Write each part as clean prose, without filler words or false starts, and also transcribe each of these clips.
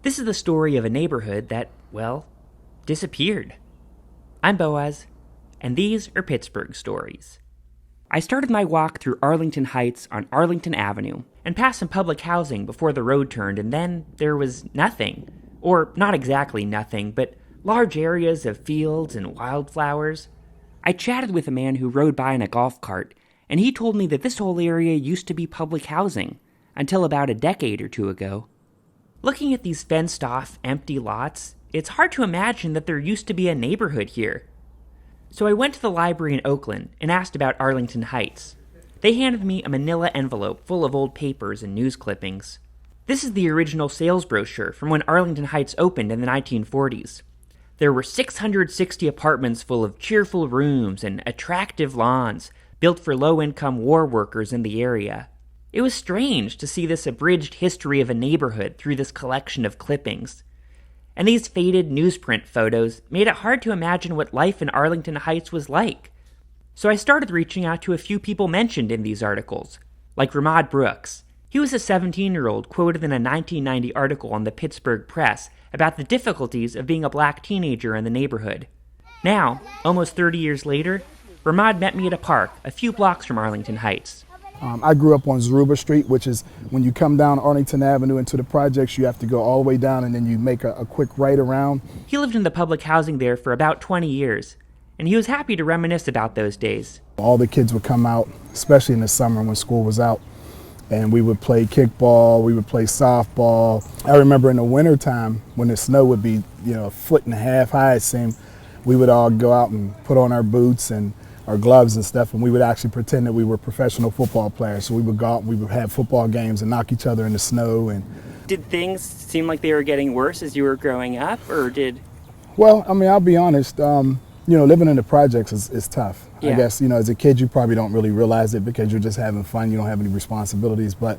This is the story of a neighborhood that, well, disappeared. I'm Boaz, and these are Pittsburgh Stories. I started my walk through Arlington Heights on Arlington Avenue and passed some public housing before the road turned, and then there was nothing. Or not exactly nothing, but large areas of fields and wildflowers. I chatted with a man who rode by in a golf cart, and he told me that this whole area used to be public housing until about a decade or two ago. Looking at these fenced-off, empty lots, it's hard to imagine that there used to be a neighborhood here. So I went to the library in Oakland and asked about Arlington Heights. They handed me a manila envelope full of old papers and news clippings. This is the original sales brochure from when Arlington Heights opened in the 1940s. There were 660 apartments full of cheerful rooms and attractive lawns built for low-income war workers in the area. It was strange to see this abridged history of a neighborhood through this collection of clippings. And these faded newsprint photos made it hard to imagine what life in Arlington Heights was like. So I started reaching out to a few people mentioned in these articles, like Ramad Brooks. He was a 17-year-old quoted in a 1990 article on the Pittsburgh Press about the difficulties of being a black teenager in the neighborhood. Now, almost 30 years later, Ramad met me at a park a few blocks from Arlington Heights. I grew up on Zaber Street, which is when you come down Arlington Avenue into the projects, you have to go all the way down and then you make a quick right around. He lived in the public housing there for about 20 years, and he was happy to reminisce about those days. All the kids would come out, especially in the summer when school was out, and we would play kickball, we would play softball. I remember in the wintertime when the snow would be, a foot and a half high, it seemed, we would all go out and put on our boots and our gloves and stuff, and we would actually pretend that we were professional football players. So we would go out and we would have football games and knock each other in the snow. And did things seem like they were getting worse as you were growing up, or did? Well, I'll be honest, living in the projects is tough. Yeah. I guess, as a kid, you probably don't really realize it because you're just having fun. You don't have any responsibilities. But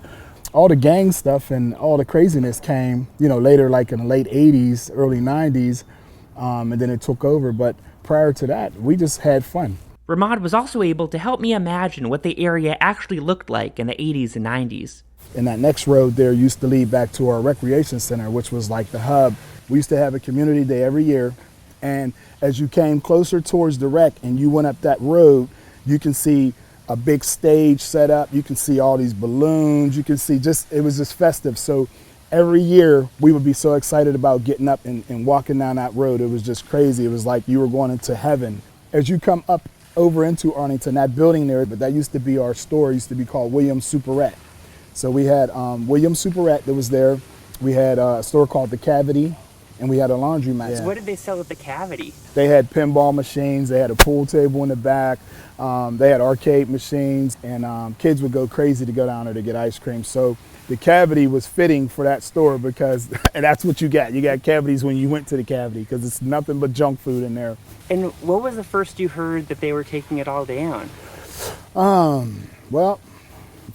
all the gang stuff and all the craziness came, later, like in the late 80s, early 90s, and then it took over. But prior to that, we just had fun. Ramad was also able to help me imagine what the area actually looked like in the 80s and 90s. And that next road there used to lead back to our recreation center, which was like the hub. We used to have a community day every year. And as you came closer towards the rec and you went up that road, you can see a big stage set up. You can see all these balloons. You can see it was just festive. So every year we would be so excited about getting up and walking down that road. It was just crazy. It was like you were going into heaven. As you come up over into Arlington, that building there, but that used to be our store, used to be called Williams Superette. So we had Williams Superette that was there. We had a store called The Cavity, and we had a laundromat. Yeah. So what did they sell at The Cavity? They had pinball machines, they had a pool table in the back, they had arcade machines, and kids would go crazy to go down there to get ice cream. So The Cavity was fitting for that store because and that's what you got. You got cavities when you went to The Cavity because it's nothing but junk food in there. And what was the first you heard that they were taking it all down? Well,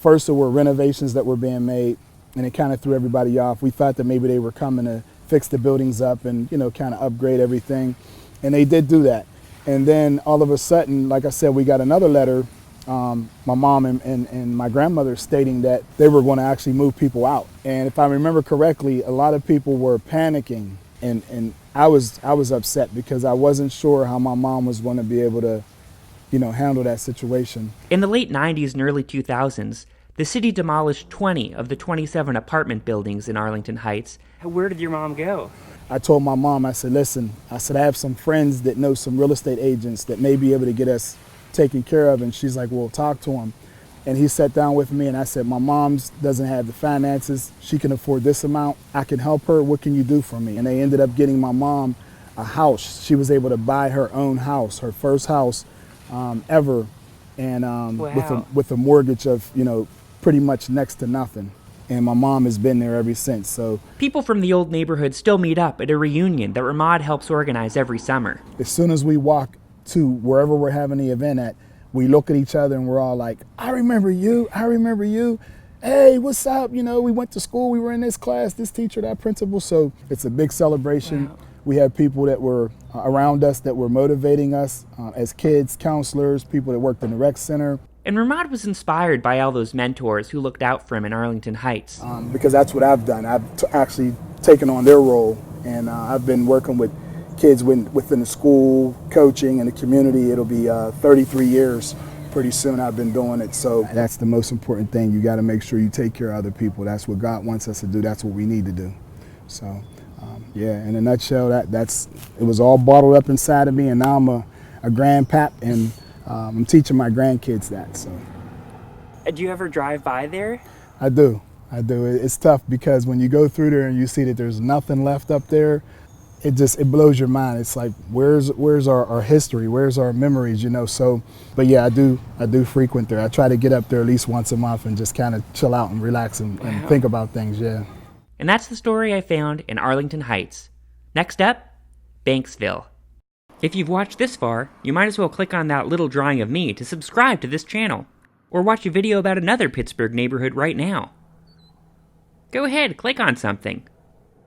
first there were renovations that were being made, and it kind of threw everybody off. We thought that maybe they were coming to fix the buildings up and, kind of upgrade everything. And they did do that. And then all of a sudden, like I said, we got another letter, my mom and my grandmother stating that they were going to actually move people out. And if I remember correctly, a lot of people were panicking. And I was upset because I wasn't sure how my mom was going to be able to, handle that situation. In the late 90s and early 2000s, the city demolished 20 of the 27 apartment buildings in Arlington Heights. Where did your mom go? I told my mom, I said, listen, I have some friends that know some real estate agents that may be able to get us taken care of. And she's like, well, talk to them. And he sat down with me and I said, my mom doesn't have the finances. She can afford this amount. I can help her. What can you do for me? And they ended up getting my mom a house. She was able to buy her own house, her first house ever. And wow. with a mortgage of, pretty much next to nothing. And my mom has been there ever since. So people from the old neighborhood still meet up at a reunion that Ramad helps organize every summer. As soon as we walk to wherever we're having the event at, we look at each other and we're all like, I remember you. Hey, what's up? We went to school, we were in this class, this teacher, that principal. So it's a big celebration. Wow. We have people that were around us that were motivating us as kids, counselors, people that worked in the rec center. And Ramad was inspired by all those mentors who looked out for him in Arlington Heights. Because that's what I've done. I've actually taken on their role, and I've been working with kids within the school, coaching in the community. It'll be 33 years pretty soon I've been doing it. So that's the most important thing. You got to make sure you take care of other people. That's what God wants us to do. That's what we need to do. So yeah, in a nutshell, it was all bottled up inside of me, and now I'm a grandpap, and I'm teaching my grandkids that. So. Do you ever drive by there? I do. It's tough because when you go through there and you see that there's nothing left up there, it blows your mind. It's like, where's our history? Where's our memories? So, but yeah, I do frequent there. I try to get up there at least once a month and just kind of chill out and relax and think about things. Yeah. And that's the story I found in Arlington Heights. Next up, Banksville. If you've watched this far, you might as well click on that little drawing of me to subscribe to this channel, or watch a video about another Pittsburgh neighborhood right now. Go ahead, click on something.